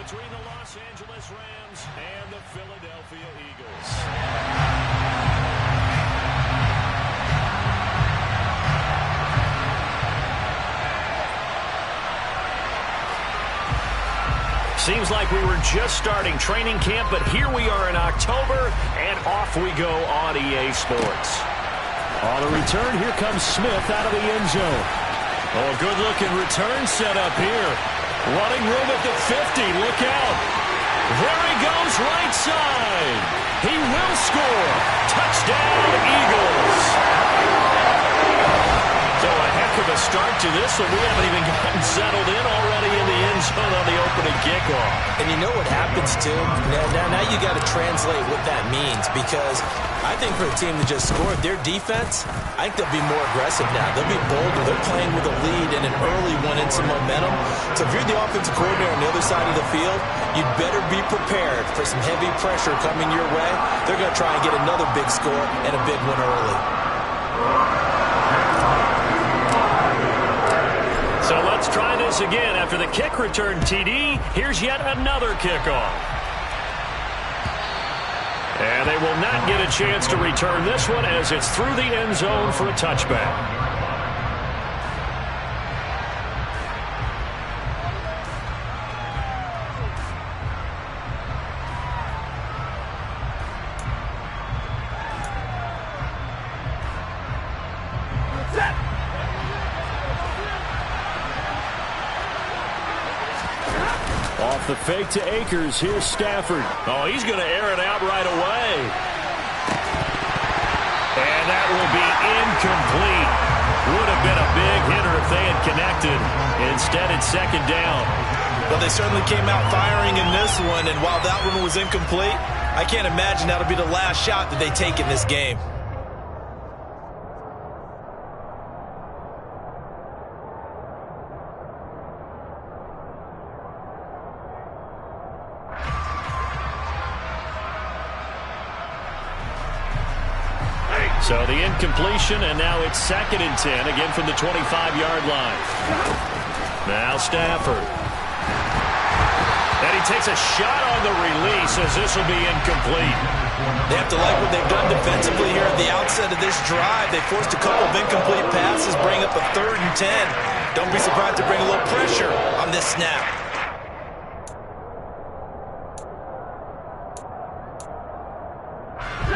between the Los Angeles Rams and the Philadelphia Eagles. Seems like we were just starting training camp, but here we are in October, and off we go on EA Sports. On the return, here comes Smith out of the end zone. Oh, good-looking return set up here. Running room at the 50. Look out. There he goes, right side. He will score. Touchdown, Eagles. So a heck of a start to this one. We haven't even gotten settled in already in the end zone on the opening kickoff. And you know what happens, too? Now you got to translate what that means, because I think for a team that just scored, their defense, I think they'll be more aggressive now. They'll be bolder. They're playing with a lead and an early one and some momentum. So if you're the offensive coordinator on the other side of the field, you'd better be prepared for some heavy pressure coming your way. They're going to try and get another big score and a big one early. So let's try this again. After the kick return TD, here's yet another kickoff. And they will not get a chance to return this one as it's through the end zone for a touchback. Off the fake to Akers. Here's Stafford. Oh, he's going to air it out right away. And that will be incomplete. Would have been a big hitter if they had connected. Instead, it's second down. Well, they certainly came out firing in this one, and while that one was incomplete, I can't imagine that'll be the last shot that they take in this game. So the incompletion, and now it's 2nd and 10, again from the 25-yard line. Now Stafford. And he takes a shot on the release as this will be incomplete. They have to like what they've done defensively here at the outset of this drive. They forced a couple of incomplete passes, bring up a 3rd and 10. Don't be surprised to bring a little pressure on this snap.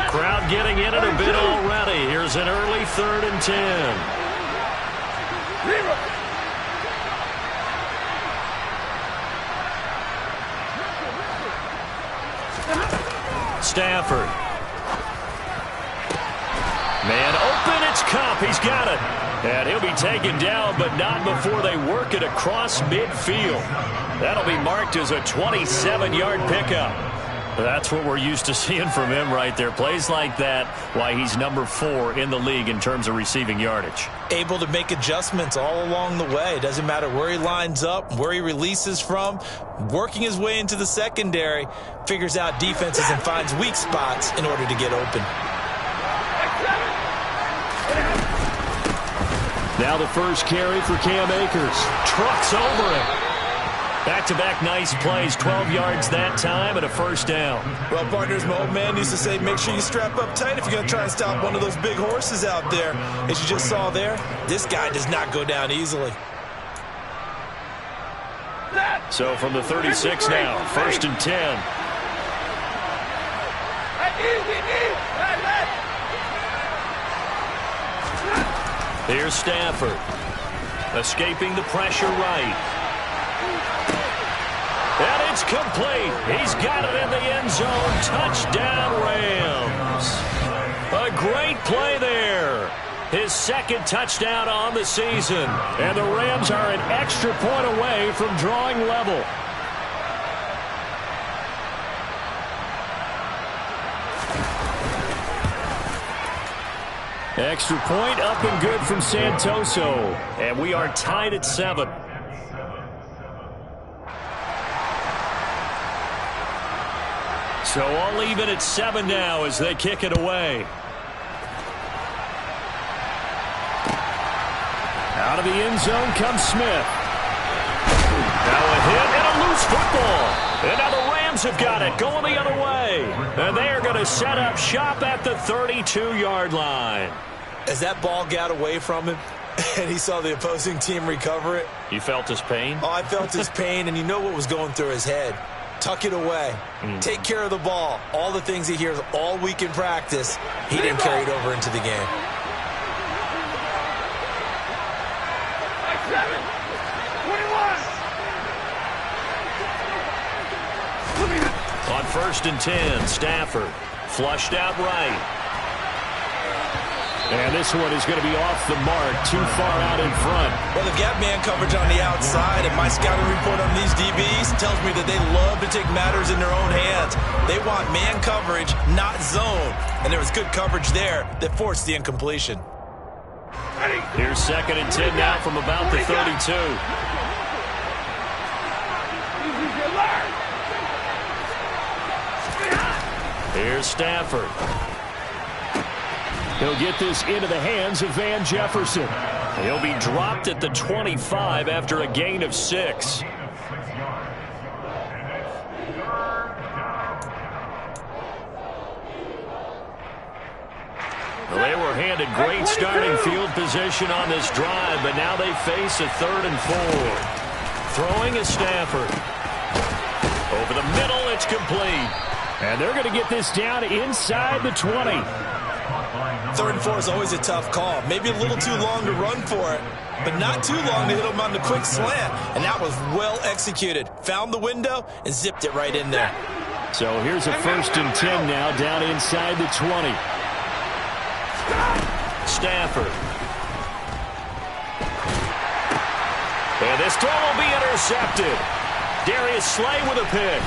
Crowd getting in it a bit already. Here's an early 3rd and 10. Stafford. Man open, it's Kupp. He's got it. And he'll be taken down, but not before they work it across midfield. That'll be marked as a 27-yard pickup. That's what we're used to seeing from him right there. Plays like that, why he's number 4 in the league in terms of receiving yardage. Able to make adjustments all along the way. It doesn't matter where he lines up, where he releases from. Working his way into the secondary, figures out defenses and finds weak spots in order to get open. Now the first carry for Cam Akers. Trucks over him. Back-to-back nice plays, 12 yards that time and a first down. Well, partners, my old man used to say, make sure you strap up tight if you're going to try and stop one of those big horses out there. As you just saw there, this guy does not go down easily. So from the 36 now, 1st and 10. Here's Stafford. Escaping the pressure right. And it's complete. He's got it in the end zone. Touchdown, Rams. A great play there. His 2nd touchdown on the season. And the Rams are an extra point away from drawing level. Extra point up and good from Santoso. And we are tied at 7. So all even at 7 now as they kick it away. Out of the end zone comes Smith. Now a hit and a loose football. Eagles have got it, going the other way. And they are going to set up shop at the 32-yard line. As that ball got away from him and he saw the opposing team recover it. You felt his pain? Oh, I felt his pain, and you know what was going through his head. Tuck it away. Take care of the ball. All the things he hears all week in practice, he didn't carry it over into the game. On 1st and 10, Stafford flushed out right. And this one is going to be off the mark, too far out in front. Well, they've got man coverage on the outside, and my scouting report on these DBs tells me that they love to take matters in their own hands. They want man coverage, not zone. And there was good coverage there that forced the incompletion. Here's 2nd and 10 now from about the 32. Here's Stafford. He'll get this into the hands of Van Jefferson. He'll be dropped at the 25 after a gain of 6. Well, they were handed great starting field position on this drive, but now they face a 3rd and 4. Throwing is Stafford. Over the middle, it's complete. And they're going to get this down inside the 20. 3rd and 4 is always a tough call. Maybe a little too long to run for it, but not too long to hit him on the quick slant. And that was well executed. Found the window and zipped it right in there. So here's a 1st and 10 now down inside the 20. Stafford. And this throw will be intercepted. Darius Slay with a pick.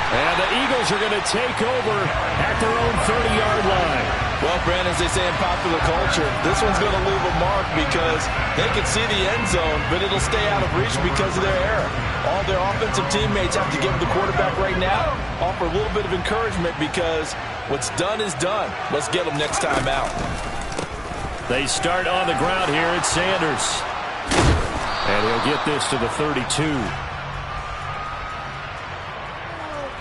And the Eagles are going to take over at their own 30-yard line. Well, Brandon, as they say in popular culture, this one's going to leave a mark because they can see the end zone, but it'll stay out of reach because of their error. All their offensive teammates have to give the quarterback right now, offer a little bit of encouragement because what's done is done. Let's get them next time out. They start on the ground here at Sanders. And he'll get this to the 32.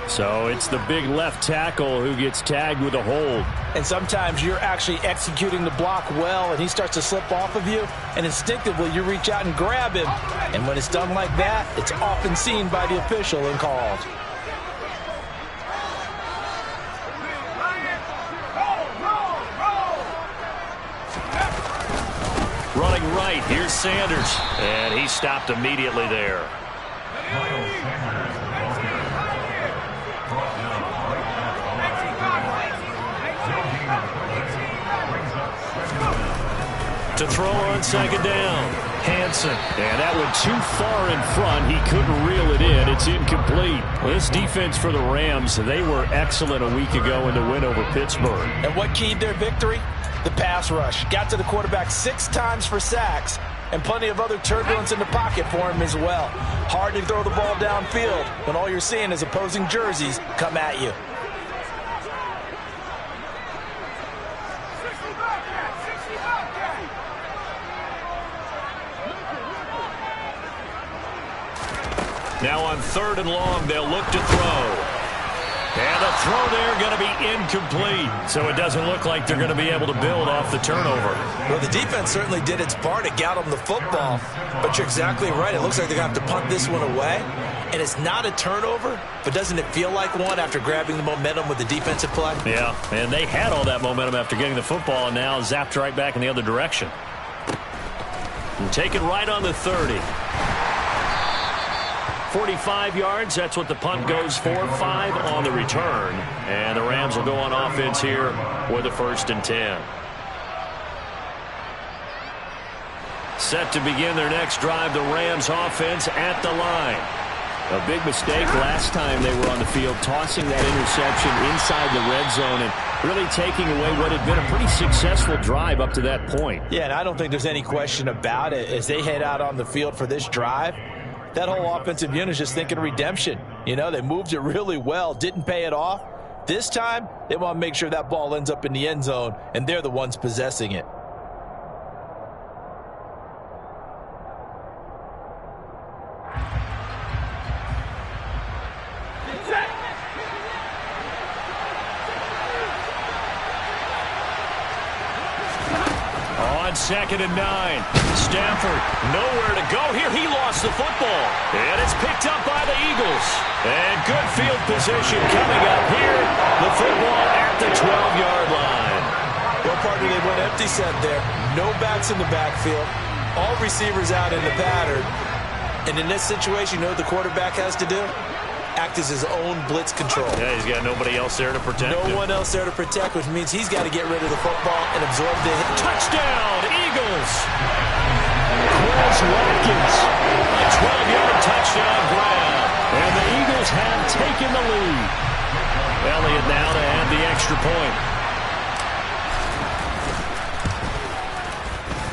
So it's the big left tackle who gets tagged with a hold. And sometimes you're actually executing the block well, and he starts to slip off of you, and instinctively you reach out and grab him. And when it's done like that, it's often seen by the official and called. Running right, here's Sanders. And he stopped immediately there. To throw on 2nd down. Hanson. And that one too far in front. He couldn't reel it in. It's incomplete. Well, this defense for the Rams, they were excellent a week ago in the win over Pittsburgh. And what keyed their victory? The pass rush. Got to the quarterback 6 times for sacks, and plenty of other turbulence in the pocket for him as well. Hard to throw the ball downfield when all you're seeing is opposing jerseys come at you. Now on 3rd and long, they'll look to throw. And the throw there going to be incomplete. So it doesn't look like they're going to be able to build off the turnover. Well, the defense certainly did its part. It got them the football. But you're exactly right. It looks like they're going to have to punt this one away. And it's not a turnover, but doesn't it feel like one after grabbing the momentum with the defensive play? Yeah, and they had all that momentum after getting the football, and now zapped right back in the other direction. And take it right on the 30. 45 yards, that's what the punt goes for. 5 on the return. And the Rams will go on offense here with a 1st and 10. Set to begin their next drive, the Rams offense at the line. A big mistake last time they were on the field, tossing that interception inside the red zone and really taking away what had been a pretty successful drive up to that point. Yeah, and I don't think there's any question about it. As they head out on the field for this drive, that whole offensive unit is just thinking redemption. You know, they moved it really well, didn't pay it off. This time, they want to make sure that ball ends up in the end zone, and they're the ones possessing it. 2nd and 9. Stafford, nowhere to go here. He lost the football. And it's picked up by the Eagles. And good field position coming up here. The football at the 12-yard line. Well, partner, they went empty set there. No backs in the backfield. All receivers out in the pattern. And in this situation, you know what the quarterback has to do? Act as his own blitz control. Yeah, he's got nobody else there to protect him. No one else there to protect, which means he's got to get rid of the football and absorb the hit. Touchdown, Eagles! Quez Watkins, a 12-yard touchdown grab. And the Eagles have taken the lead. Elliott now to add the extra point.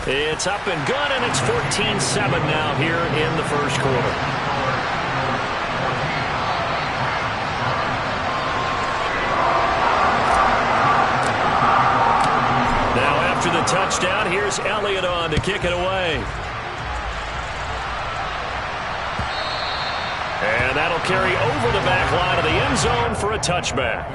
It's up and good, and it's 14-7 now here in the first quarter. After the touchdown, here's Elliott on to kick it away. And that'll carry over the back line of the end zone for a touchback.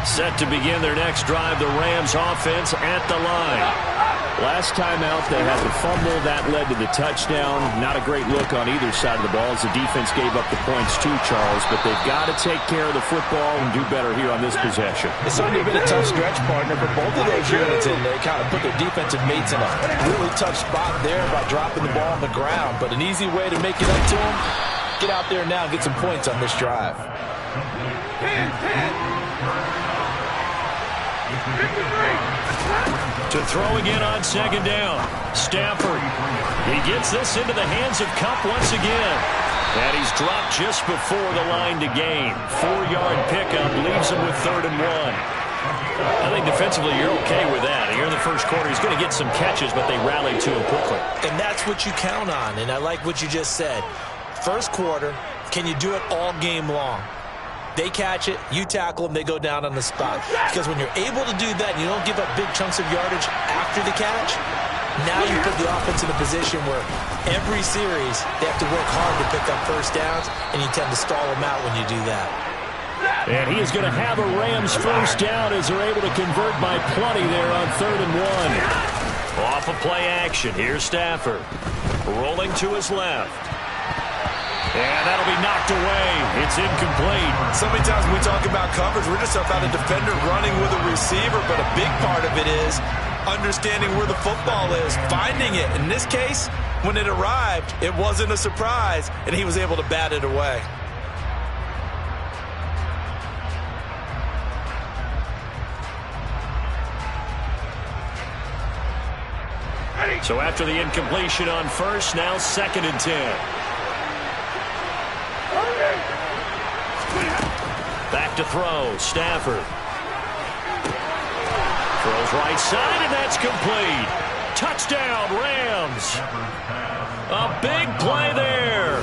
Set to begin their next drive, the Rams offense at the line. Last time out, they had the fumble. That led to the touchdown. Not a great look on either side of the ball as the defense gave up the points too, Charles. But they've got to take care of the football and do better here on this possession. It's certainly been a tough stretch, partner, for both of those units, and they kind of put their defensive mates in a really tough spot there by dropping the ball on the ground. But an easy way to make it up to them, get out there now and get some points on this drive. To throw again on 2nd down. Stafford. He gets this into the hands of Kupp once again. And he's dropped just before the line to gain. 4-yard pickup leaves him with 3rd and 1. I think defensively you're okay with that. Here in the first quarter, he's going to get some catches, but they rallied to him quickly. And that's what you count on, and I like what you just said. First quarter, can you do it all game long? They catch it, you tackle them, they go down on the spot. Because when you're able to do that and you don't give up big chunks of yardage after the catch, now you put the offense in a position where every series they have to work hard to pick up first downs, and you tend to stall them out when you do that. And he is going to have a Rams first down as they're able to convert by plenty there on 3rd and 1. Off of play action, here's Stafford. Rolling to his left. And that'll be knocked away. It's incomplete. So many times when we talk about coverage, we're just about a defender running with a receiver, but a big part of it is understanding where the football is, finding it. In this case, when it arrived, it wasn't a surprise, and he was able to bat it away. So after the incompletion on first, now 2nd and 10. Back to throw, Stafford. Throws right side, and that's complete. Touchdown, Rams. A big play there.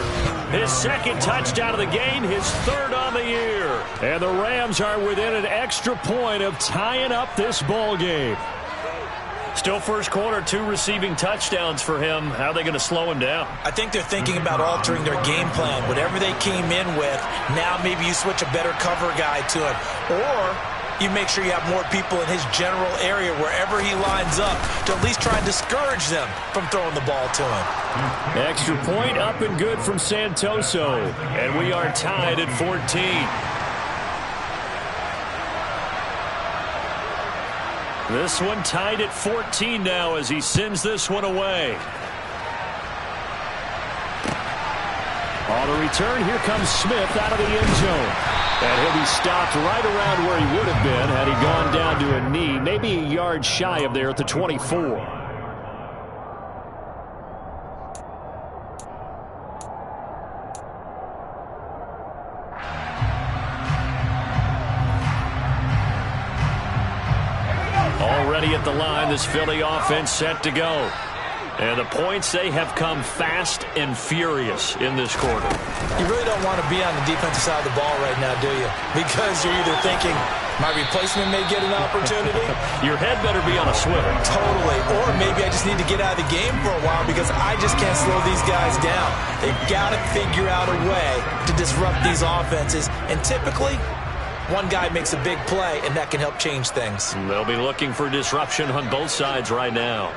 His 2nd touchdown of the game, his 3rd on the year. And the Rams are within an extra point of tying up this ball game. Still first quarter, 2 receiving touchdowns for him. How are they going to slow him down? I think they're thinking about altering their game plan. Whatever they came in with, now maybe you switch a better cover guy to him. Or you make sure you have more people in his general area wherever he lines up to at least try and discourage them from throwing the ball to him. Extra point up and good from Santoso. And we are tied at 14. This one tied at 14 now as he sends this one away. On the return, here comes Smith out of the end zone. And he'll be stopped right around where he would have been had he gone down to a knee, maybe a yard shy of there at the 24. Already at the line, this Philly offense set to go. And the points, they have come fast and furious in this quarter. You really don't want to be on the defensive side of the ball right now, do you? Because you're either thinking, my replacement may get an opportunity. Your head better be on a swivel. Totally. Or maybe I just need to get out of the game for a while because I just can't slow these guys down. They've got to figure out a way to disrupt these offenses. And typically, one guy makes a big play, and that can help change things. They'll be looking for disruption on both sides right now.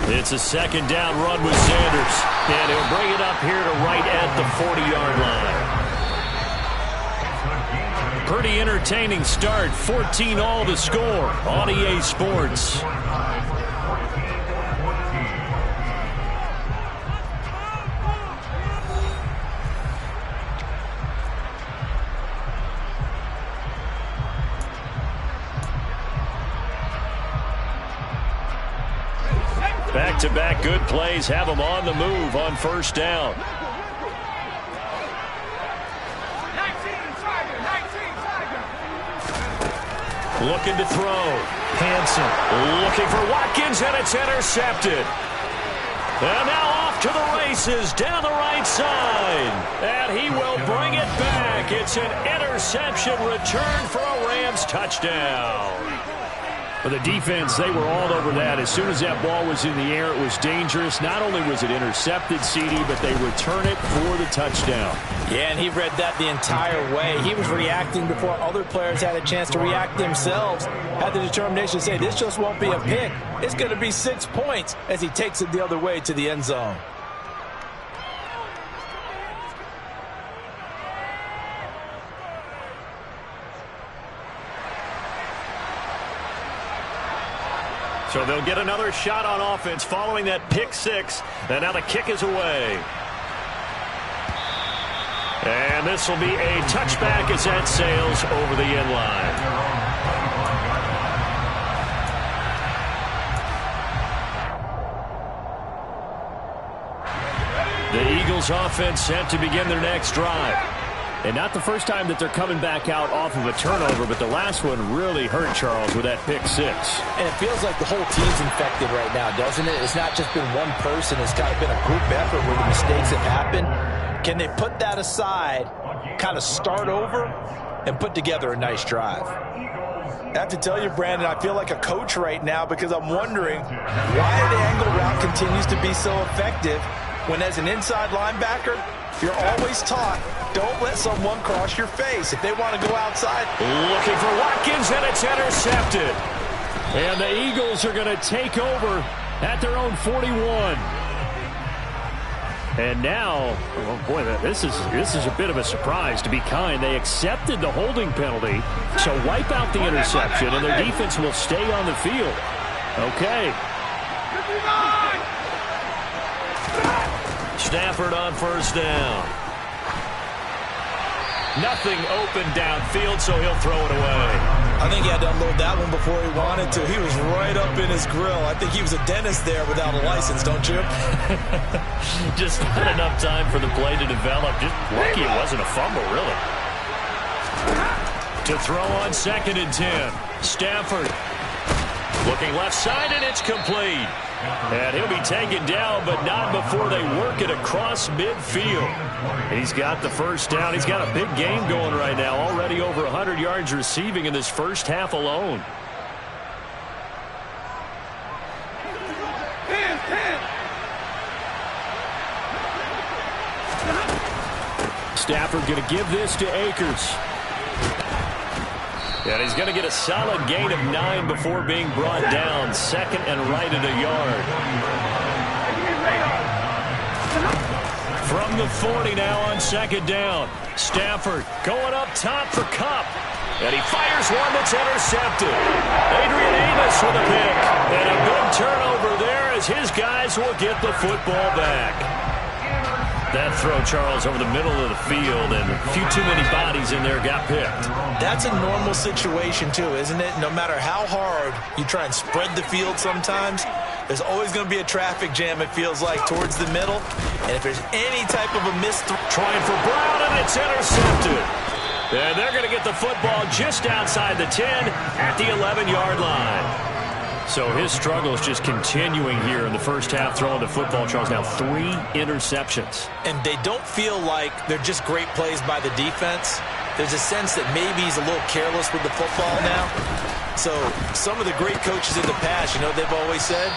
It's a second down run with Sanders. And he'll bring it up here to right at the 40-yard line. Pretty entertaining start. 14-all the score on EA Sports. Back-to-back good plays have them on the move on first down. Looking to throw. Hanson looking for Watkins, and it's intercepted. And now off to the races down the right side. And he will bring it back. It's an interception return for a Rams touchdown. For the defense, they were all over that. As soon as that ball was in the air, it was dangerous. Not only was it intercepted, CD, but they return it for the touchdown. Yeah, and he read that the entire way. He was reacting before other players had a chance to react themselves. Had the determination to say, this just won't be a pick. It's going to be 6 points as he takes it the other way to the end zone. So they'll get another shot on offense following that pick six. And now the kick is away. And this will be a touchback as that sails over the end line. The Eagles offense set to begin their next drive. And not the first time that they're coming back out off of a turnover, but the last one really hurt Charles with that pick six. And it feels like the whole team's infected right now, doesn't it? It's not just been one person. It's kind of been a group effort where the mistakes have happened. Can they put that aside, kind of start over, and put together a nice drive? I have to tell you, Brandon, I feel like a coach right now because I'm wondering why the angle route continues to be so effective when as an inside linebacker, you're always taught, don't let someone cross your face. If they want to go outside. Looking for Watkins, and it's intercepted. And the Eagles are going to take over at their own 41. And now, oh boy, this is a bit of a surprise, to be kind. They accepted the holding penalty, so wipe out the interception, and their defense will stay on the field. Okay. Stafford on first down. Nothing open downfield, so he'll throw it away. I think he had to unload that one before he wanted to. He was right up in his grill. I think he was a dentist there without a license, don't you? Just not enough time for the play to develop. Just lucky it wasn't a fumble, really. To throw on 2nd and 10. Stafford looking left side, and it's complete. And he'll be taken down, but not before they work it across midfield. He's got the first down. He's got a big game going right now. Already over 100 yards receiving in this first half alone. Stafford going to give this to Akers. And he's going to get a solid gain of 9 before being brought down. 2nd and right at a yard. From the 40 now on 2nd down. Stafford going up top for Kupp. And he fires one that's intercepted. Adrian Amos with a pick. And a good turnover there as his guys will get the football back. That throw, Charles, over the middle of the field, and a few too many bodies in there got picked. That's a normal situation, too, isn't it? No matter how hard you try and spread the field sometimes, there's always going to be a traffic jam, it feels like, towards the middle. And if there's any type of a miss, trying for Brown, and it's intercepted. And they're going to get the football just outside the 10 at the 11-yard line. So his struggles just continuing here in the first half, throwing the football. Charles, now 3 interceptions. And they don't feel like they're just great plays by the defense. There's a sense that maybe he's a little careless with the football now. So some of the great coaches in the past, you know, they've always said,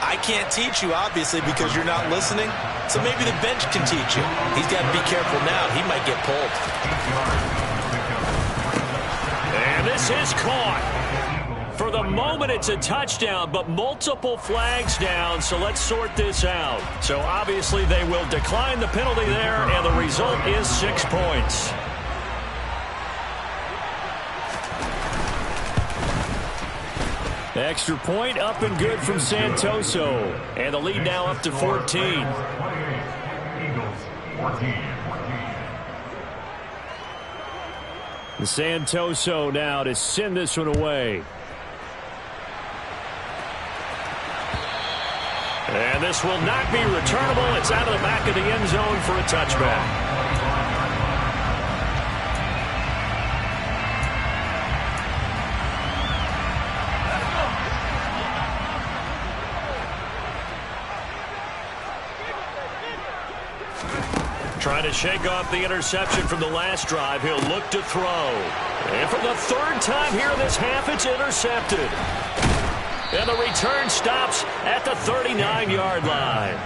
I can't teach you, obviously, because you're not listening. So maybe the bench can teach you. He's got to be careful now. He might get pulled. And this is caught. For the moment, it's a touchdown, but multiple flags down, so let's sort this out. So obviously they will decline the penalty there, and the result is 6 points. Extra point up and good from Santoso. And the lead now up to 14. And Santoso now to send this one away. And this will not be returnable. It's out of the back of the end zone for a touchback. Trying to shake off the interception from the last drive. He'll look to throw. And for the 3rd time here in this half, it's intercepted. And the return stops at the 39-yard line.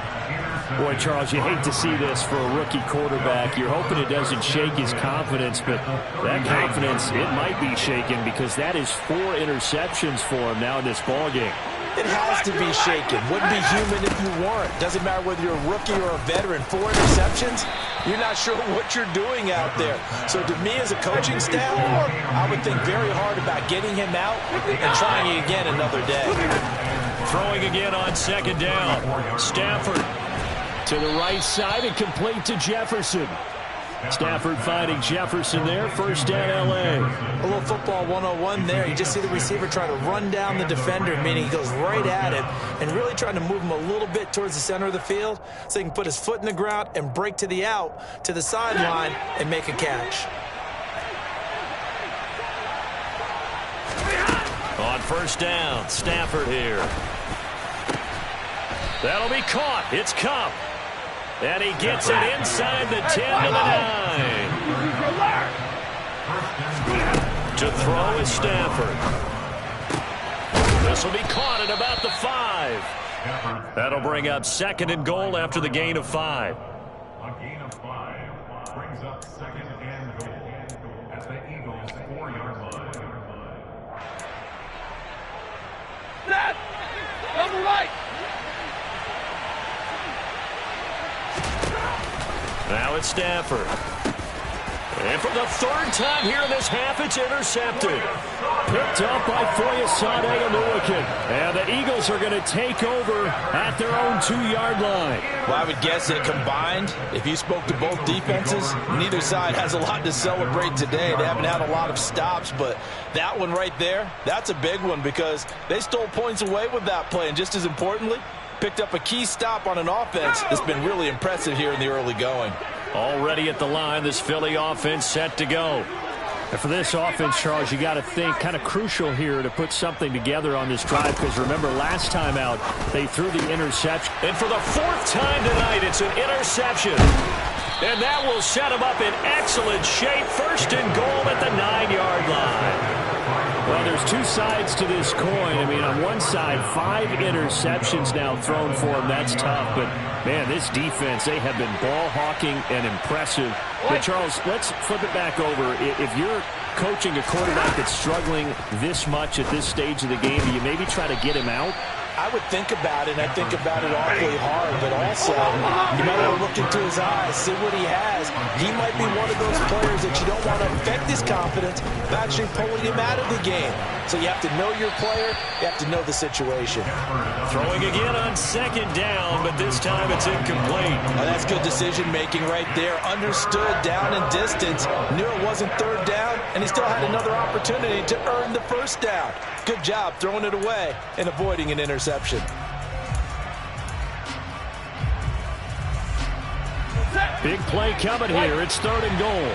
Boy, Charles, you hate to see this for a rookie quarterback. You're hoping it doesn't shake his confidence, but that confidence, it might be shaken because that is 4 interceptions for him now in this ballgame. It has to be shaken. Wouldn't be human if you weren't. Doesn't matter whether you're a rookie or a veteran. 4 interceptions, you're not sure what you're doing out there. So to me as a coaching staff, I would think very hard about getting him out and trying again another day. Throwing again on 2nd down. Stafford to the right side and complete to Jefferson. Stafford finding Jefferson there. 1st down, L.A. A little football 101 there. You just see the receiver trying to run down the defender, meaning he goes right at him and really trying to move him a little bit towards the center of the field so he can put his foot in the ground and break to the out, to the sideline, and make a catch. On 1st down, Stafford here. That'll be caught. It's Kupp. And he gets it inside the 10 to the 9. To throw is Stafford. This will be caught at about the 5. That'll bring up 2nd and goal after the gain of 5. A gain of 5 brings up 2nd and goal at the Eagles' 4-yard line. Snap! Double right! Now it's Stafford. And for the 3rd time here in this half, it's intercepted. Picked up by Foyesade Oluokun. And the Eagles are going to take over at their own 2-yard line. Well, I would guess that combined, if you spoke to both defenses, neither side has a lot to celebrate today. They haven't had a lot of stops, but that one right there, that's a big one because they stole points away with that play. And just as importantly, picked up a key stop on an offense that's been really impressive here in the early going. Already at the line, this Philly offense set to go. And for this offense, Charles, you got to think kind of crucial here to put something together on this drive because remember last time out, they threw the interception. And for the 4th time tonight, it's an interception. And that will set them up in excellent shape. 1st and goal at the 9-yard line. Well, there's 2 sides to this coin. I mean, on one side, 5 interceptions now thrown for him. That's tough. But, man, this defense, they have been ball hawking and impressive. But, Charles, let's flip it back over. If you're coaching a quarterback that's struggling this much at this stage of the game, do you maybe try to get him out? I would think about it, and I think about it awfully hard, but also you might want to look into his eyes, see what he has. He might be one of those players that you don't want to affect his confidence by actually pulling him out of the game. So you have to know your player, you have to know the situation. Throwing again on 2nd down, but this time it's incomplete. Oh, that's good decision-making right there. Understood down and distance, knew it wasn't 3rd down, and he still had another opportunity to earn the 1st down. Good job throwing it away and avoiding an interception. Big play coming here. It's 3rd and goal.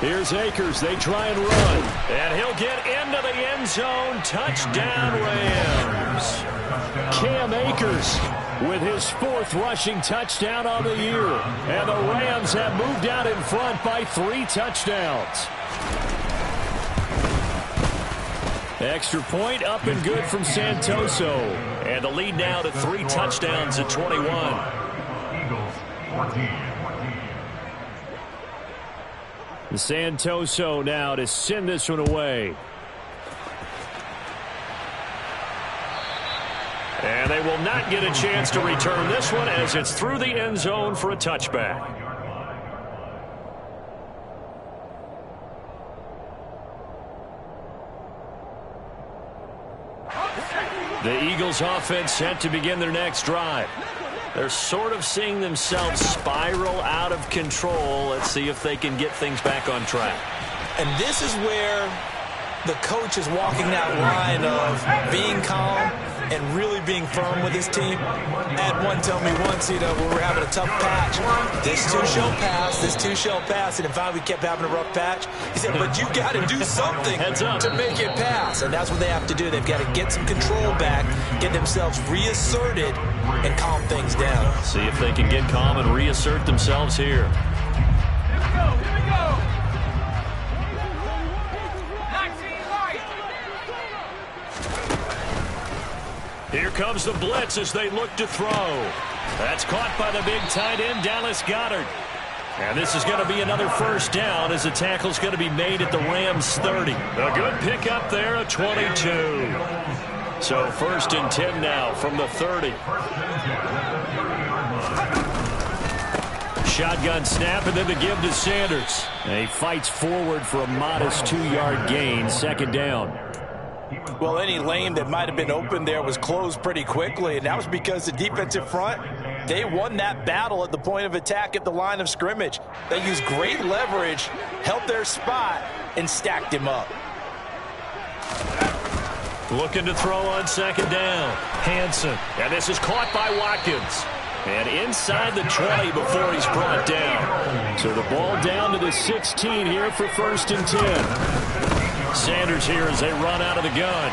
Here's Akers. They try and run. And he'll get into the end zone. Touchdown, Rams. Cam Akers with his 4th rushing touchdown on the year. And the Rams have moved out in front by 3 touchdowns. Extra point up and good from Santoso. And the lead now to 3 touchdowns at 21. Eagles 14. Santoso now to send this one away. And they will not get a chance to return this one as it's through the end zone for a touchback. The Eagles offense set to begin their next drive. They're sort of seeing themselves spiral out of control. Let's see if they can get things back on track. And this is where the coach is walking that line of being calm and really being firm with his team. I had one tell me once, when we were having a tough patch, this too shall pass, this too shall pass. And finally we kept having a rough patch. He said, but you got to do something to make it pass. And that's what they have to do. They've got to get some control back, get themselves reasserted, and calm things down. See if they can get calm and reassert themselves here. Here we go, here we go. Here comes the blitz as they look to throw. That's caught by the big tight end, Dallas Goedert. And this is going to be another first down as the tackle's going to be made at the Rams 30. A good pickup there at 22. So 1st and 10 now from the 30. Shotgun snap and then the give to Sanders. And he fights forward for a modest 2-yard gain, 2nd down. Well, any lane that might have been open there was closed pretty quickly, and that was because the defensive front, they won that battle at the point of attack at the line of scrimmage. They used great leverage, held their spot, and stacked him up. Looking to throw on 2nd down. Hanson. And this is caught by Watkins. And inside the 20 before he's brought down. So the ball down to the 16 here for 1st and 10. Sanders here as they run out of the gun.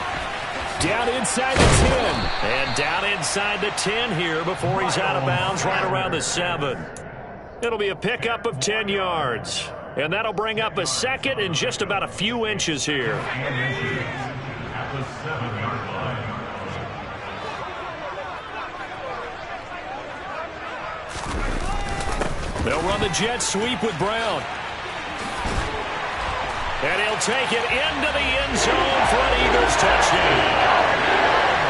Down inside the 10. And down inside the 10 here before he's out of bounds right around the 7. It'll be a pickup of 10 yards. And that'll bring up a 2nd and just about a few inches here. At the 7-yard line. They'll run the jet sweep with Brown. And he'll take it into the end zone for an Eagles touchdown.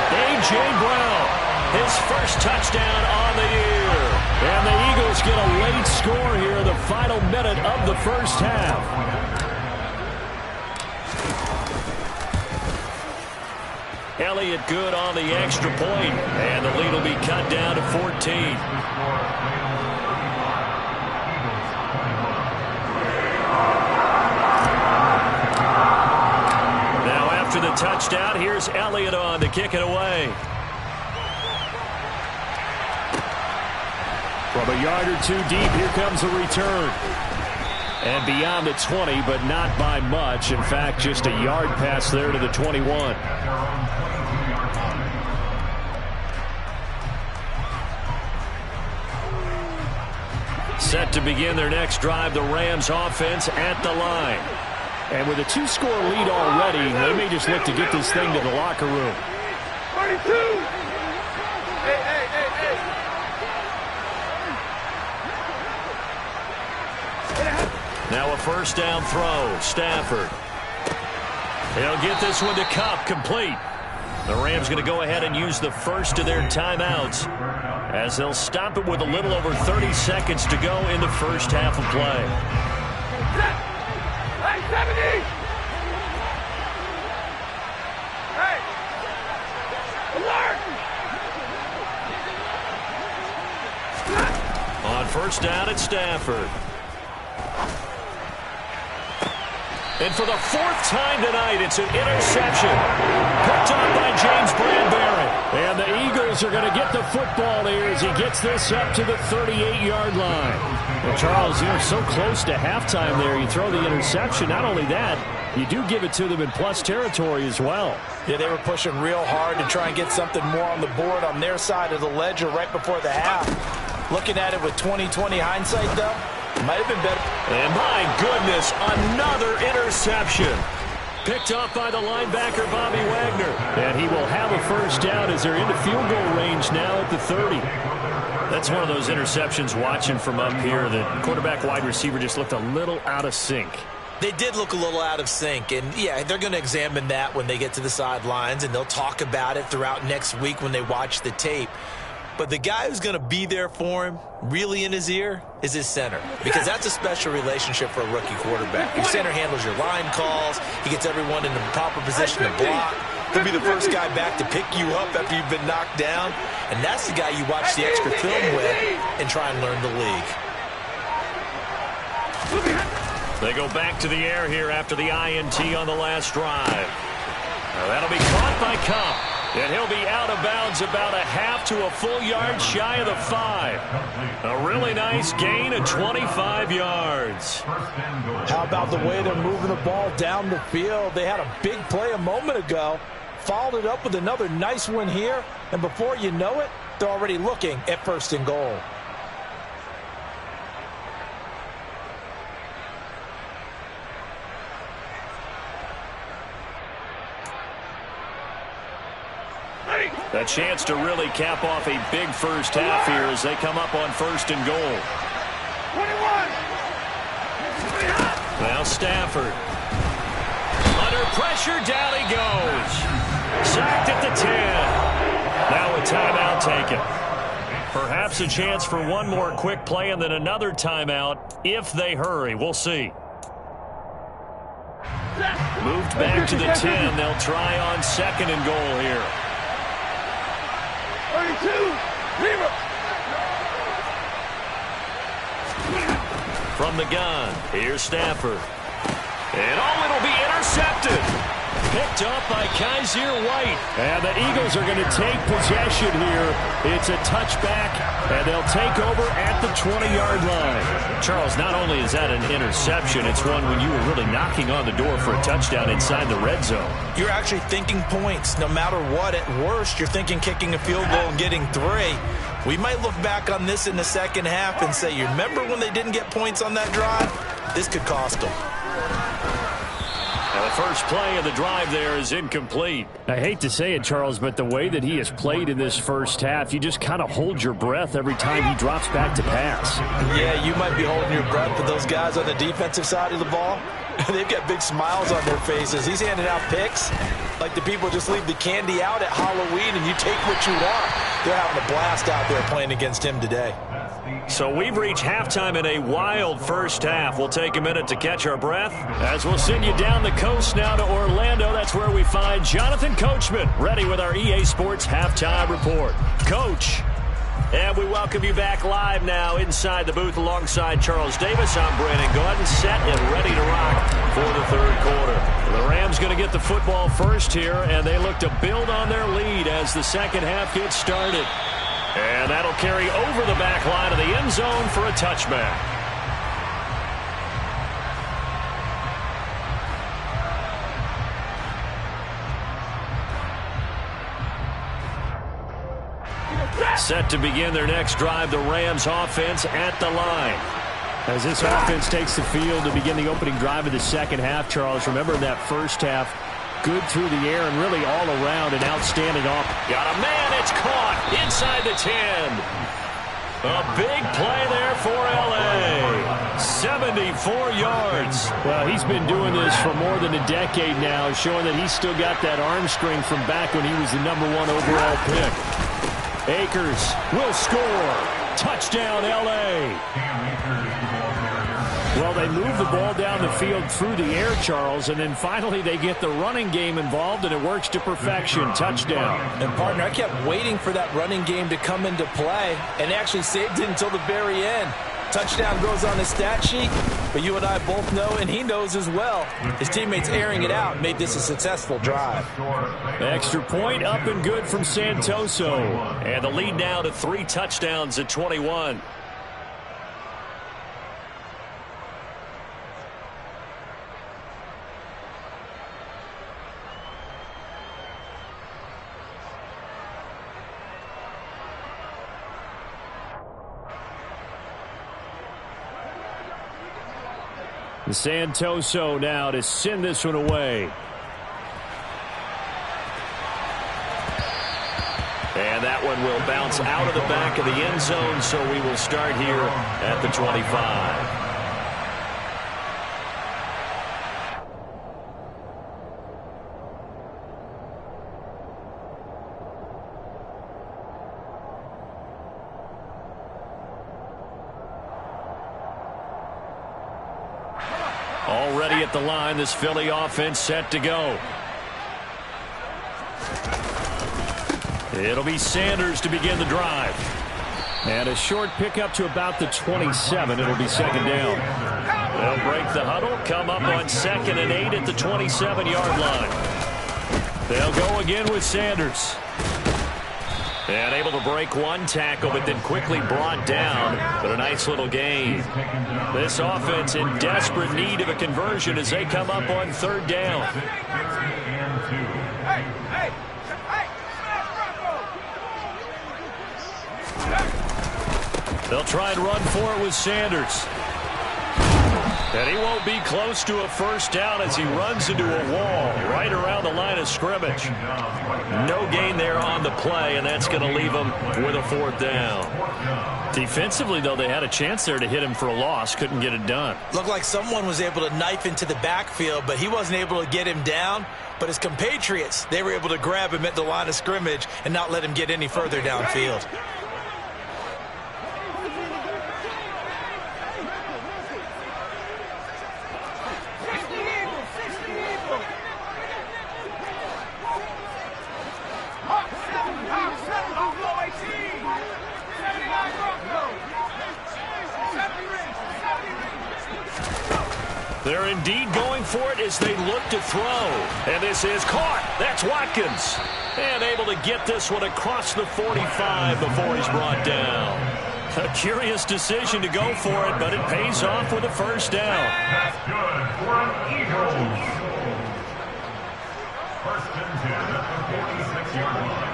A.J. Brown, his first touchdown on the year. And the Eagles get a late score here in the final minute of the first half. Elliott good on the extra point, and the lead will be cut down to 14. After the touchdown, here's Elliott on to kick it away. From a yard or 2 deep, here comes a return. And beyond the 20, but not by much. In fact, just a yard pass there to the 21. Set to begin their next drive, the Rams offense at the line. And with a 2-score lead already, they may just look to get this thing to the locker room. 32! Hey. Now a first down throw, Stafford. They'll get this one to Kupp, complete. The Rams going to go ahead and use the first of their timeouts as they'll stop it with a little over 30 seconds to go in the first half of play. Hey, 70! Hey! Alert! On first down, it's Stafford. And for the fourth time tonight, it's an interception. Picked up by James Bradbury. And the Eagles are going to get the football here as he gets this up to the 38-yard line. Well, Charles, you're so close to halftime there. You throw the interception. Not only that, you do give it to them in plus territory as well. Yeah, they were pushing real hard to try and get something more on the board on their side of the ledger right before the half. Looking at it with 20/20 hindsight, though, might have been better. And my goodness, another interception. Picked up by the linebacker, Bobby Wagner. And he will have a first down as they're into field goal range now at the 30. That's one of those interceptions watching from up here that quarterback wide receiver just looked a little out of sync. They did look a little out of sync, and yeah, they're going to examine that when they get to the sidelines, and they'll talk about it throughout next week when they watch the tape. But the guy who's going to be there for him, really in his ear, is his center. Because that's a special relationship for a rookie quarterback. Your center handles your line calls. He gets everyone in the proper position to block. He'll be the first guy back to pick you up after you've been knocked down. And that's the guy you watch the extra film with and try and learn the league. They go back to the air here after the INT on the last drive. Now that'll be caught by Kupp. And he'll be out of bounds about a half to a full yard shy of the 5. A really nice gain of 25 yards. How about the way they're moving the ball down the field? They had a big play a moment ago, followed it up with another nice one here, and before you know it, they're already looking at 1st and goal. A chance to really cap off a big first half here as they come up on 1st and goal. 21. Now Stafford. Under pressure, down he goes. Sacked at the 10. Now a timeout taken. Perhaps a chance for one more quick play and then another timeout if they hurry. We'll see. Moved back to the 10. They'll try on 2nd and goal here. 32. 0. From the gun, here's Stafford. And it'll be intercepted. Picked up by Kaiser White. And the Eagles are going to take possession here. It's a touchback, and they'll take over at the 20-yard line. Charles, not only is that an interception, it's one when you were really knocking on the door for a touchdown inside the red zone. You're actually thinking points. No matter what, at worst, you're thinking kicking a field goal and getting 3. We might look back on this in the second half and say, you remember when they didn't get points on that drive? This could cost them. The first play of the drive there is incomplete. I hate to say it, Charles, but the way that he has played in this first half, you just kind of hold your breath every time he drops back to pass. Yeah, you might be holding your breath, but those guys on the defensive side of the ball, they've got big smiles on their faces. He's handing out picks like the people just leave the candy out at Halloween and you take what you want. They're having a blast out there playing against him today. So we've reached halftime in a wild first half. We'll take a minute to catch our breath as we'll send you down the coast now to Orlando. That's where we find Jonathan Coachman ready with our EA Sports Halftime Report. Coach. And we welcome you back live now inside the booth alongside Charles Davis. I'm Brandon Gaudin, set and ready to rock for the third quarter. The Rams going to get the football first here, and they look to build on their lead as the second half gets started. And that'll carry over the back line of the end zone for a touchback. Set to begin their next drive, the Rams offense at the line. As this offense takes the field to begin the opening drive of the second half, Charles, remember that first half, good through the air and really all around an outstanding offense. Got a man, it's caught inside the 10. A big play there for L.A. 74 yards. Well, he's been doing this for more than a decade now, showing that he's still got that arm strength from back when he was the #1 overall pick. Akers will score. Touchdown, L.A. Well, they move the ball down the field through the air, Charles, and then finally they get the running game involved, and it works to perfection. Touchdown. And, partner, I kept waiting for that running game to come into play and actually saved it until the very end. touchdown goes on his stat sheet, but you and I both know, and he knows as well, his teammates airing it out made this a successful drive. Extra point up and good from Santoso. And the lead now to 3 touchdowns at 21. Santoso now to send this one away. And that one will bounce out of the back of the end zone, so we will start here at the 25. Already at the line, this Philly offense set to go. It'll be Sanders to begin the drive. And a short pickup to about the 27. It'll be second down. They'll break the huddle, come up on 2nd and 8 at the 27-yard line. They'll go again with Sanders. And able to break one tackle, but then quickly brought down. But a nice little gain. This offense in desperate need of a conversion as they come up on 3rd down. They'll try and run for it with Sanders. And he won't be close to a first down as he runs into a wall right around the line of scrimmage. No gain there on the play, and that's going to leave him with a 4th down. Defensively, though, they had a chance there to hit him for a loss. Couldn't get it done. Looked like someone was able to knife into the backfield, but he wasn't able to get him down. But his compatriots, they were able to grab him at the line of scrimmage and not let him get any further downfield. They're indeed going for it as they look to throw. And this is caught. That's Watkins. And able to get this one across the 45 before he's brought down. A curious decision to go for it, but it pays off with a first down. That's good for an Eagles. 1st and 10 at the 46-yard line.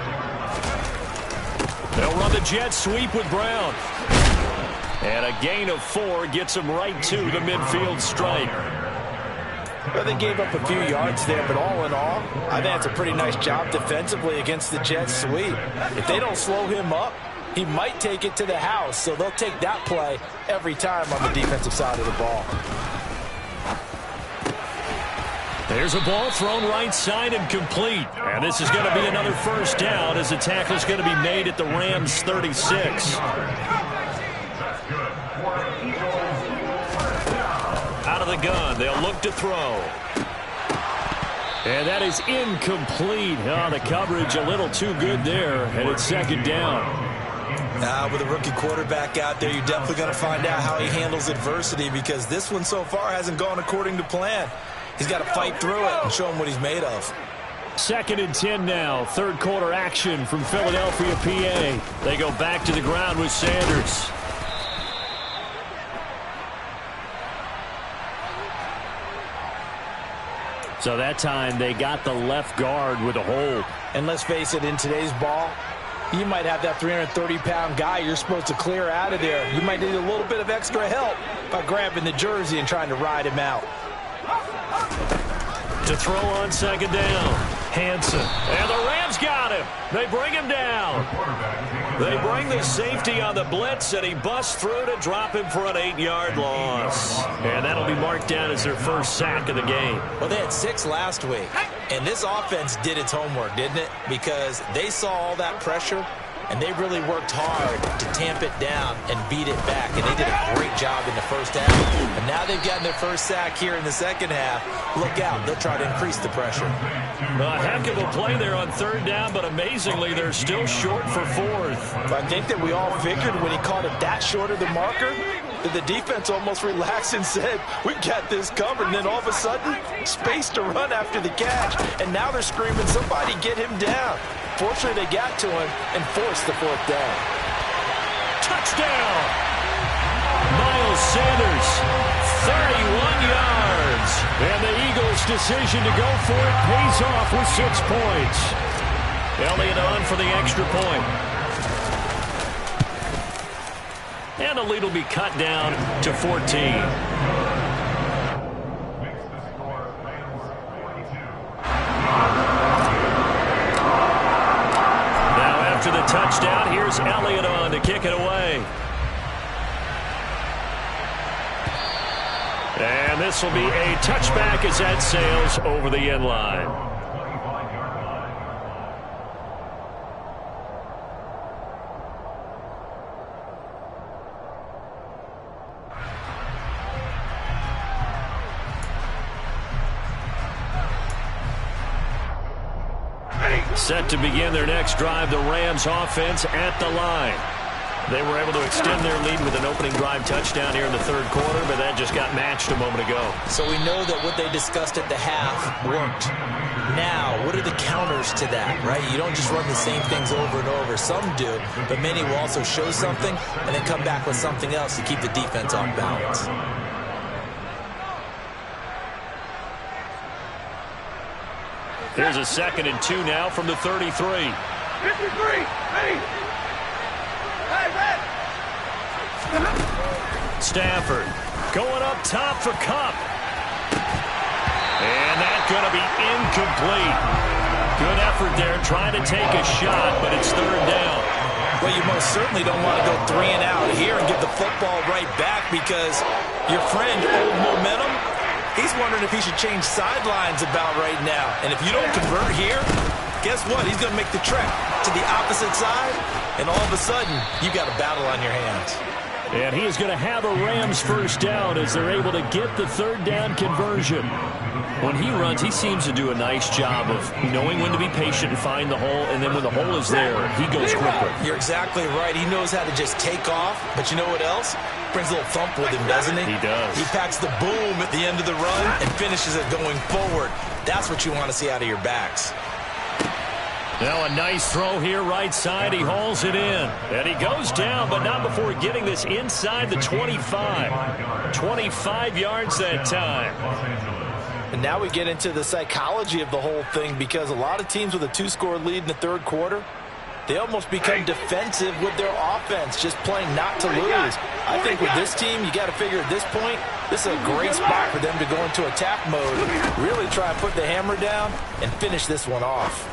They'll run the jet sweep with Brown. And a gain of 4 gets him right to the midfield stripe. Well, they gave up a few yards there, but all in all, I think that's a pretty nice job defensively against the jet sweep. If they don't slow him up, he might take it to the house, so they'll take that play every time on the defensive side of the ball. There's a ball thrown right side and complete. And this is going to be another first down as the tackle is going to be made at the Rams' 36. Out of the gun, they'll look to throw. And that is incomplete. Oh, the coverage a little too good there, and it's second down. With a rookie quarterback out there, you're definitely going to find out how he handles adversity, because this one so far hasn't gone according to plan. He's got to fight through it and show him what he's made of. 2nd and 10 now. 3rd quarter action from Philadelphia, PA. They go back to the ground with Sanders. So that time they got the left guard with a hold. And let's face it, in today's ball, you might have that 330-pound guy you're supposed to clear out of there. You might need a little bit of extra help by grabbing the jersey and trying to ride him out. To throw on second down, Hansen. And the Rams got him. They bring him down. They bring the safety on the blitz, and he busts through to drop him for an 8-yard loss. And that'll be marked down as their first sack of the game. Well, they had 6 last week, and this offense did its homework, didn't it? Because they saw all that pressure, and they really worked hard to tamp it down and beat it back. And they did a great job in the first half. And now they've gotten their first sack here in the second half. Look out. They'll try to increase the pressure. A heck of a play there on 3rd down, but amazingly, they're still short for 4th. I think that we all figured when he called it that short of the marker, that the defense almost relaxed and said, we got this covered. And then all of a sudden, space to run after the catch. And now they're screaming, somebody get him down. Fortunately, they got to him and forced the 4th down. Touchdown! Miles Sanders, 31 yards. And the Eagles' decision to go for it pays off with 6 points. Elliott on for the extra point. And the lead will be cut down to 14. Now after the touchdown, here's Elliott on to kick it away. And this will be a touchback as that sails over the end line. Set to begin their next drive, the Rams offense at the line. They were able to extend their lead with an opening drive touchdown here in the 3rd quarter, but that just got matched a moment ago. So we know that what they discussed at the half worked. Now, what are the counters to that, right? You don't just run the same things over and over. Some do, but many will also show something and then come back with something else to keep the defense off balance. Here's a 2nd and 2 now from the 33. 53, ready. Stafford going up top for Kupp. And that's going to be incomplete. Good effort there trying to take a shot, but it's 3rd down. Well, you most certainly don't want to go 3 and out here and give the football right back because your friend, Old Momentum, he's wondering if he should change sidelines about right now. And if you don't convert here, guess what? He's going to make the trek to the opposite side, and all of a sudden, you got a battle on your hands. And he is going to have a Rams 1st down as they're able to get the 3rd down conversion. When he runs, he seems to do a nice job of knowing when to be patient and find the hole, and then when the hole is there, he goes quicker. You're exactly right. He knows how to just take off, but you know what else? Brings a little thump with him, doesn't he? He does. He packs the boom at the end of the run and finishes it going forward. That's what you want to see out of your backs. Now a nice throw here right side. He hauls it in. And he goes down, but not before getting this inside the 25. 25 yards that time. And now we get into the psychology of the whole thing because a lot of teams with a 2-score lead in the 3rd quarter, they almost become defensive with their offense, just playing not to lose. I think with this team, you got to figure at this point, this is a great spot for them to go into attack mode, really try and put the hammer down and finish this one off.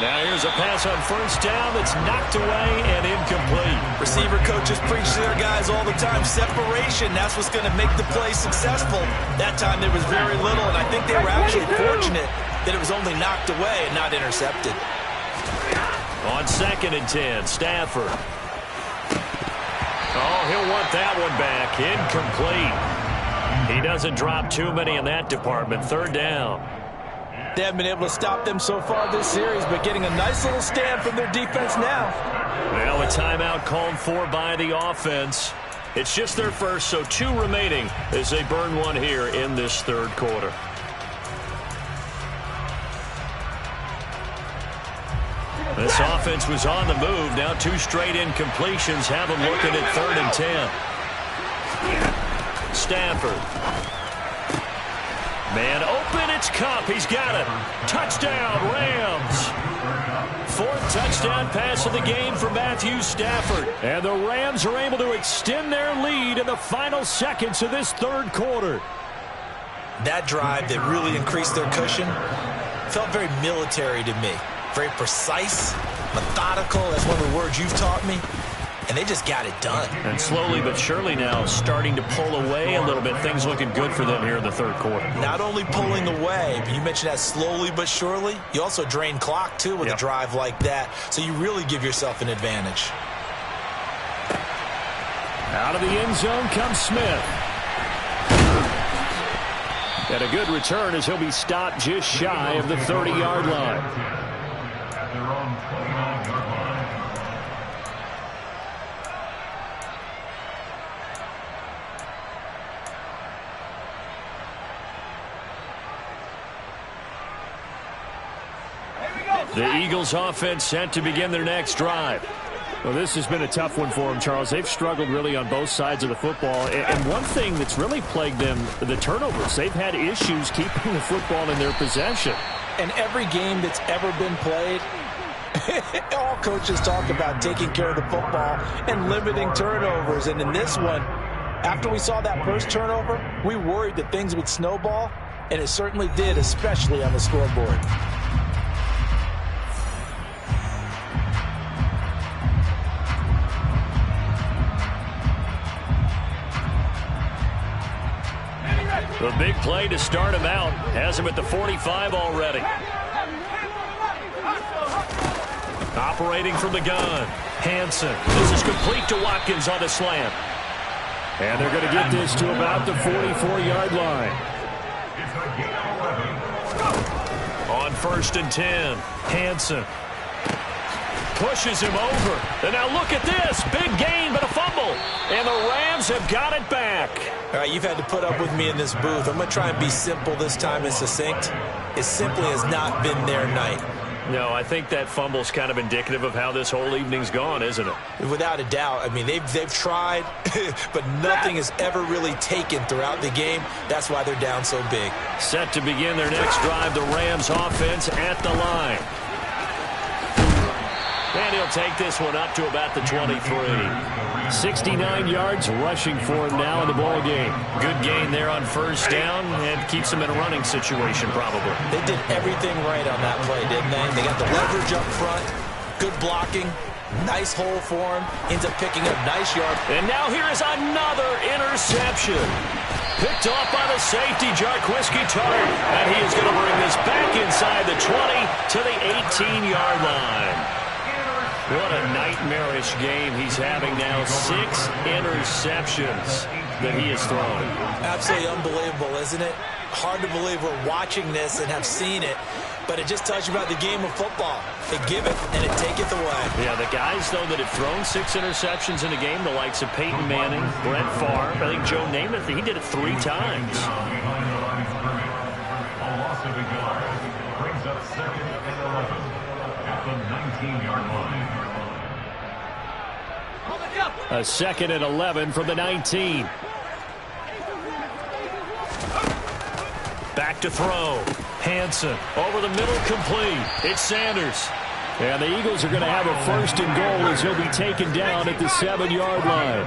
Now here's a pass on 1st down that's knocked away and incomplete. Receiver coaches preach to their guys all the time, separation. That's what's going to make the play successful. That time there was very little, and I think they were actually fortunate that it was only knocked away and not intercepted. On 2nd and 10, Stafford. Oh, he'll want that one back. Incomplete. He doesn't drop too many in that department. 3rd down. They haven't been able to stop them so far this series, but getting a nice little stand from their defense now. Well, a timeout called for by the offense. It's just their first, so 2 remaining as they burn one here in this 3rd quarter. This offense was on the move. Now 2 straight incompletions have them looking at 3rd and 10. Stafford. Man open, it's Kupp. He's got it. Touchdown, Rams. 4th touchdown pass of the game for Matthew Stafford. And the Rams are able to extend their lead in the final seconds of this 3rd quarter. That drive that really increased their cushion felt very military to me. Very precise, methodical. That's one of the words you've taught me. And they just got it done. And slowly but surely now starting to pull away a little bit. Things looking good for them here in the 3rd quarter. Not only pulling away, but you mentioned that slowly but surely. You also drain clock, too, with a drive like that. So you really give yourself an advantage. Out of the end zone comes Smith. And a good return as he'll be stopped just shy of the 30-yard line. At their own 29-yard line. The Eagles offense set to begin their next drive. Well, this has been a tough one for them, Charles. They've struggled really on both sides of the football. And one thing that's really plagued them, the turnovers. They've had issues keeping the football in their possession. And every game that's ever been played, all coaches talk about taking care of the football and limiting turnovers. And in this one, after we saw that first turnover, we worried that things would snowball, and it certainly did, especially on the scoreboard. The big play to start him out has him at the 45 already. Operating from the gun, Hansen. This is complete to Watkins on the slant. And they're going to get this to about the 44-yard line. On 1st and 10, Hansen pushes him over. And now look at this. Big gain, but a fumble. And the Rams have got it back. All right, you've had to put up with me in this booth. I'm going to try and be simple this time and succinct. It simply has not been their night. No, I think that fumble's kind of indicative of how this whole evening's gone, isn't it? Without a doubt. I mean, they've tried, but nothing has ever really taken throughout the game. That's why they're down so big. Set to begin their next drive, the Rams offense at the line. And he'll take this one up to about the 23. 69 yards rushing for him now in the ball game. Good gain there on 1st down and keeps him in a running situation probably. They did everything right on that play, didn't they? They got the leverage up front, good blocking, nice hole for him, ends up picking up nice yards. And now here is another interception. Picked off by the safety, Jarquiski Tartt. And he is going to bring this back inside the 20 to the 18-yard line. What a nightmarish game he's having now. 6 interceptions that he has thrown. Absolutely unbelievable, isn't it? Hard to believe we're watching this and have seen it, but it just tells you about the game of football. They give it and it taketh away. Yeah, the guys, though, that have thrown 6 interceptions in a game, the likes of Peyton Manning, Brett Favre, I think Joe Namath, he did it 3 times. A loss of a yard brings up 2nd and 11 at the 19-yard line. A 2nd and 11 from the 19. Back to throw. Hansen over the middle, complete. It's Sanders. And the Eagles are going to have a 1st and goal as he'll be taken down at the 7-yard line.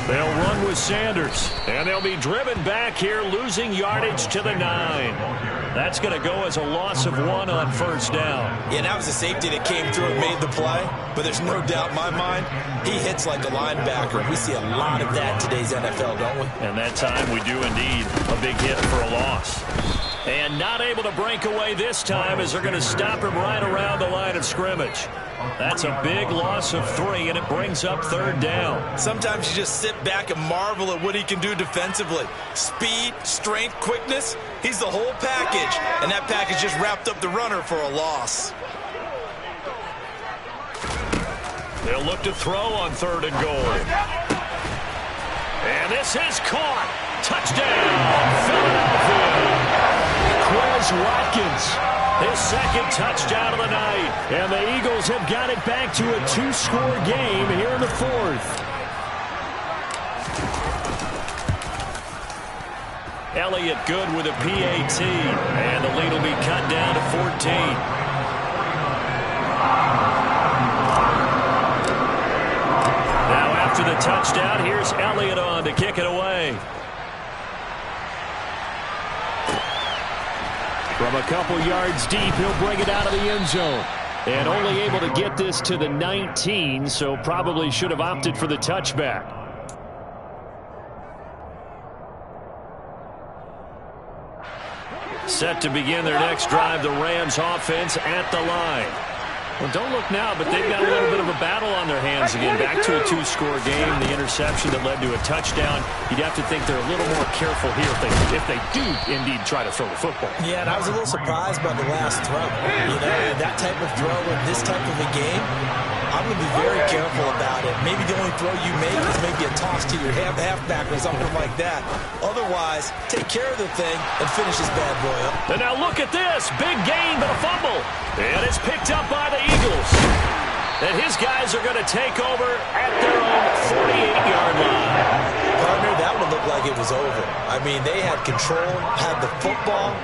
They'll run with Sanders. And they'll be driven back here, losing yardage to the 9. That's going to go as a loss of 1 on 1st down. Yeah, that was a safety that came through and made the play. But there's no doubt in my mind, he hits like a linebacker. We see a lot of that in today's NFL, don't we? And that time we do indeed a big hit for a loss. And not able to break away this time as they're going to stop him right around the line of scrimmage. That's a big loss of 3, and it brings up 3rd down. Sometimes you just sit back and marvel at what he can do defensively. Speed, strength, quickness, he's the whole package. And that package just wrapped up the runner for a loss. They'll look to throw on 3rd and goal. And this is caught. Touchdown, Philadelphia. Quez Watkins. His 2nd touchdown of the night. And the Eagles have got it back to a 2-score game here in the 4th. Elliott good with a PAT. And the lead will be cut down to 14. Now after the touchdown, here's Elliott on to kick it away. From a couple yards deep, he'll bring it out of the end zone. And only able to get this to the 19, so probably should have opted for the touchback. Set to begin their next drive, the Rams offense at the line. Well, don't look now, but they've got a little bit of a battle on their hands again. Back to a 2-score game. The interception that led to a touchdown. You'd have to think they're a little more careful here if they do indeed try to throw the football. Yeah, and I was a little surprised by the last throw. You know, that type of throw in this type of a game, I'm I'm going to be very careful about it. Maybe the only throw you make is maybe a toss to your halfback or something like that. Otherwise, take care of the thing and finish this bad boy up. And now look at this. Big gain, but a fumble. And it's picked up by the Eagles. And his guys are going to take over at their own 48-yard line. Partner, that one looked like it was over. I mean, they had control, had the football,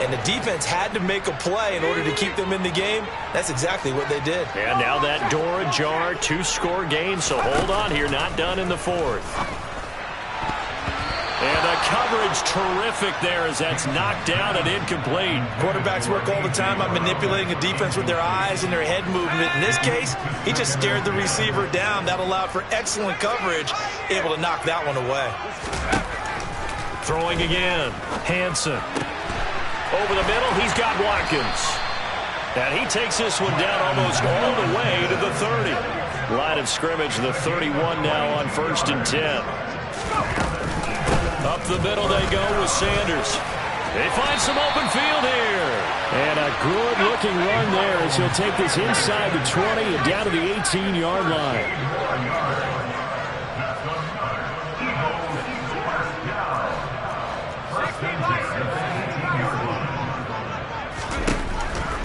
and the defense had to make a play in order to keep them in the game. That's exactly what they did. And now that door ajar, 2-score game, so hold on here, not done in the fourth. And the coverage terrific there as that's knocked down and incomplete. Quarterbacks work all the time on manipulating a defense with their eyes and their head movement. In this case, he just stared the receiver down. That allowed for excellent coverage, able to knock that one away. Throwing again, Hansen. Over the middle, he's got Watkins. And he takes this one down almost all the way to the 30. Line of scrimmage, the 31 now on 1st and 10. Up the middle they go with Sanders. They find some open field here. And a good-looking run there as he'll take this inside the 20 and down to the 18-yard line.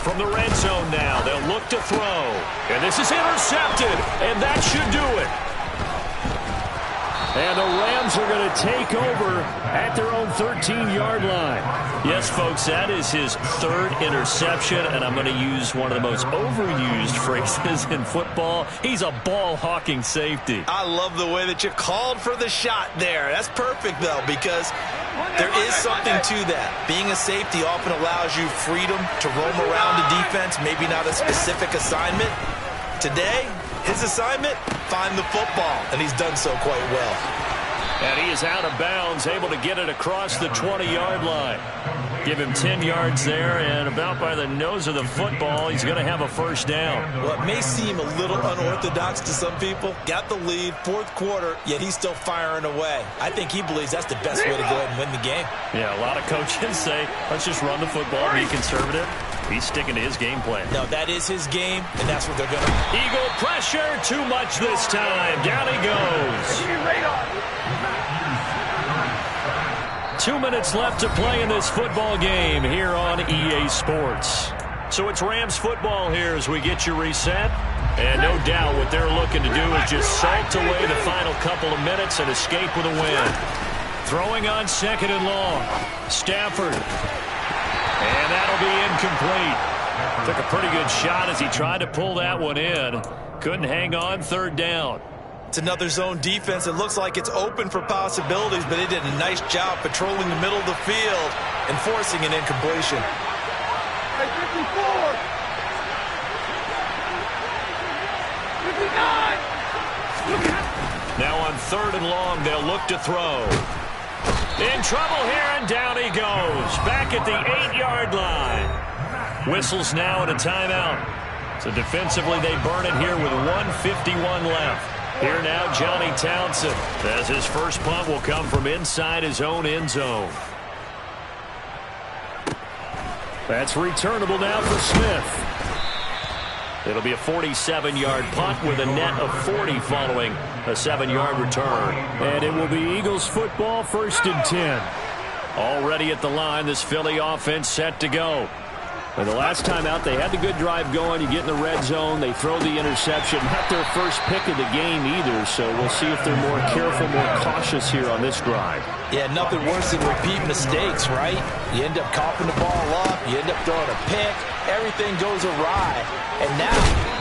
From the red zone now, they'll look to throw. And this is intercepted, and that should do it. And the Rams are going to take over at their own 13-yard line. Yes, folks, that is his 3rd interception, and I'm going to use one of the most overused phrases in football. He's a ball-hawking safety. I love the way that you called for the shot there. That's perfect, though, because there is something to that. Being a safety often allows you freedom to roam around the defense, maybe not a specific assignment. Today, his assignment, find the football, and he's done so quite well. And he is out of bounds, able to get it across the 20-yard line. Give him 10 yards there, and about by the nose of the football, he's going to have a first down. Well, it may seem a little unorthodox to some people. Got the lead, 4th quarter, yet he's still firing away. I think he believes that's the best way to go ahead and win the game. Yeah, a lot of coaches say, let's just run the football, be conservative. He's sticking to his game plan. No, that is his game, and that's what they're going to do. Eagle pressure, too much this time. Down he goes. 2 minutes left to play in this football game here on EA Sports. So it's Rams football here as we get you reset. And no doubt what they're looking to do is just salt away the final couple of minutes and escape with a win. Throwing on 2nd and long. Stafford. And that'll be incomplete. Took a pretty good shot as he tried to pull that one in. Couldn't hang on, 3rd down. It's another zone defense. It looks like it's open for possibilities, but they did a nice job patrolling the middle of the field and forcing an incompletion. Hey, 54! 59! Now on 3rd and long, they'll look to throw. In trouble here, and down he goes. Back at the 8-yard line. Whistles now and a timeout. So defensively, they burn it here with 1:51 left. Here now, Johnny Townsend, as his first punt will come from inside his own end zone. That's returnable now for Smith. It'll be a 47-yard punt with a net of 40 following a 7-yard return. And it will be Eagles football, 1st and 10. Already at the line, this Philly offense set to go. And the last time out, they had the good drive going. You get in the red zone, they throw the interception. Not their first pick of the game either, so we'll see if they're more careful, more cautious here on this drive. Yeah, nothing worse than repeat mistakes, right? You end up coughing the ball up, you end up throwing a pick, everything goes awry. And now...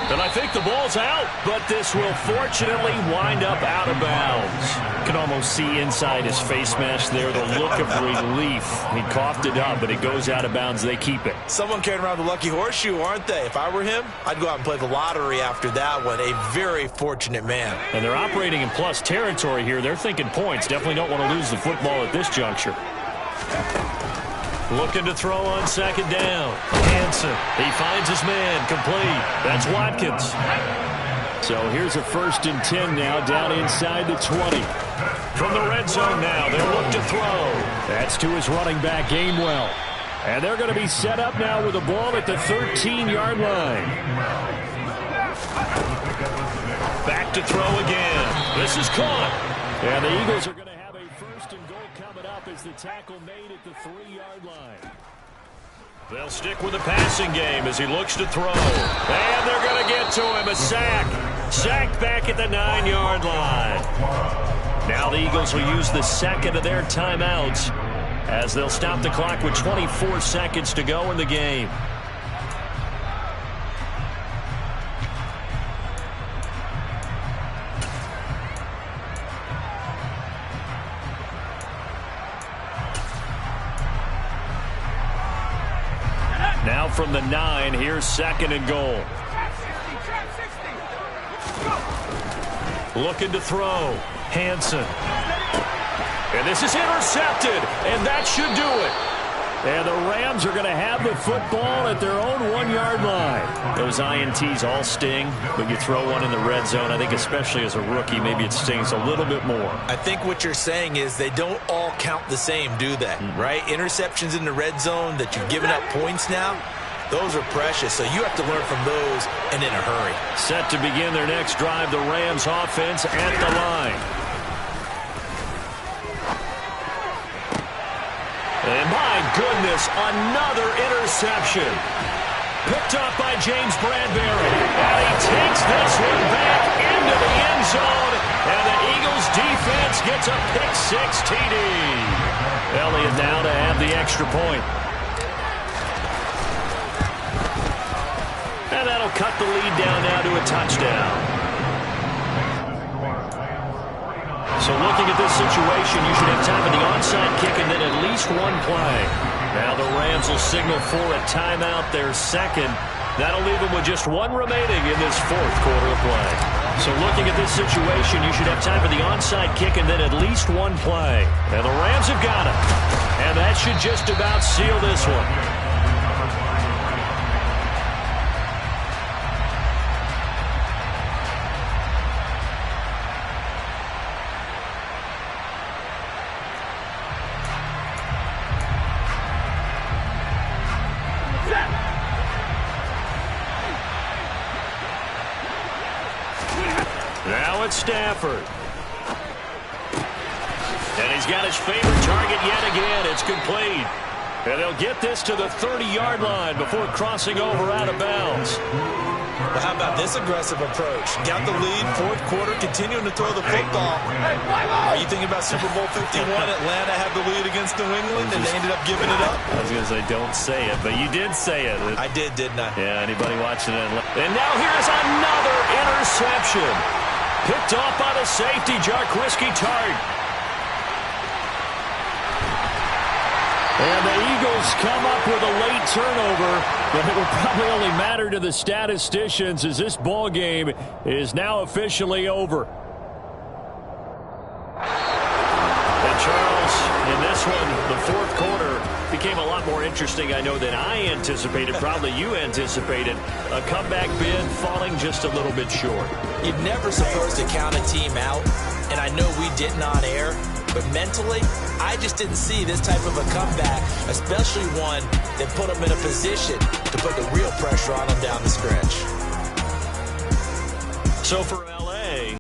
And I think the ball's out, but this will fortunately wind up out of bounds. You can almost see inside his face mask there the look of relief. He coughed it up, but it goes out of bounds. They keep it. Someone carrying around the lucky horseshoe, aren't they? If I were him, I'd go out and play the lottery after that one. A very fortunate man. And they're operating in plus territory here. They're thinking points. Definitely don't want to lose the football at this juncture. Looking to throw on 2nd down. Hansen. He finds his man. Complete. That's Watkins. So here's a 1st and 10 now down inside the 20. From the red zone now, they'll look to throw. That's to his running back, Gainwell. And they're going to be set up now with the ball at the 13-yard line. to throw again. This is caught. And the Eagles are going to have a first and goal coming up as the tackle made at the 3-yard line. They'll stick with the passing game as he looks to throw. And they're going to get to him. A sack. Sacked back at the 9-yard line. Now the Eagles will use the second of their timeouts as they'll stop the clock with 24 seconds to go in the game. Now from the 9, here's second and goal. Looking to throw. Hansen. And this is intercepted, and that should do it. And the Rams are going to have the football at their own 1-yard line. Those INTs all sting, but you throw one in the red zone, I think especially as a rookie, maybe it stings a little bit more. I think what you're saying is they don't all count the same, do they? Right? Interceptions in the red zone that you've given up points now, those are precious, so you have to learn from those and in a hurry. Set to begin their next drive, the Rams offense at the line. And my goodness, another interception. Picked up by James Bradbury. And he takes this one back into the end zone. And the Eagles defense gets a pick-6 TD. Elliott now to have the extra point. And that'll cut the lead down now to a touchdown. So looking at this situation, you should have time for the onside kick and then at least one play. Now the Rams will signal for a timeout, their second. That'll leave them with just one remaining in this fourth quarter of play. So looking at this situation, you should have time for the onside kick and then at least one play. And the Rams have got it. And that should just about seal this one. Now it's Stafford. And he's got his favorite target yet again. It's complete. And they'll get this to the 30-yard line before crossing over out of bounds. Well, how about this aggressive approach? Got the lead, fourth quarter, continuing to throw the football. Are you thinking about Super Bowl 51? Atlanta had the lead against New England, and they ended up giving it up? I was going to say, don't say it, but you did say it. I did, didn't I? Yeah, anybody watching it? And now here's another interception. Picked off by the safety, Jaquiski Tartt. And the Eagles come up with a late turnover, but it will probably only matter to the statisticians as this ball game is now officially over. And Charles, in this one, the fourth quarter became a lot more interesting, I know, than I anticipated. Probably you anticipated. A comeback bid falling just a little bit short. You're never supposed to count a team out, and I know we didn't on air, but mentally, I just didn't see this type of a comeback, especially one that put them in a position to put the real pressure on them down the stretch. So for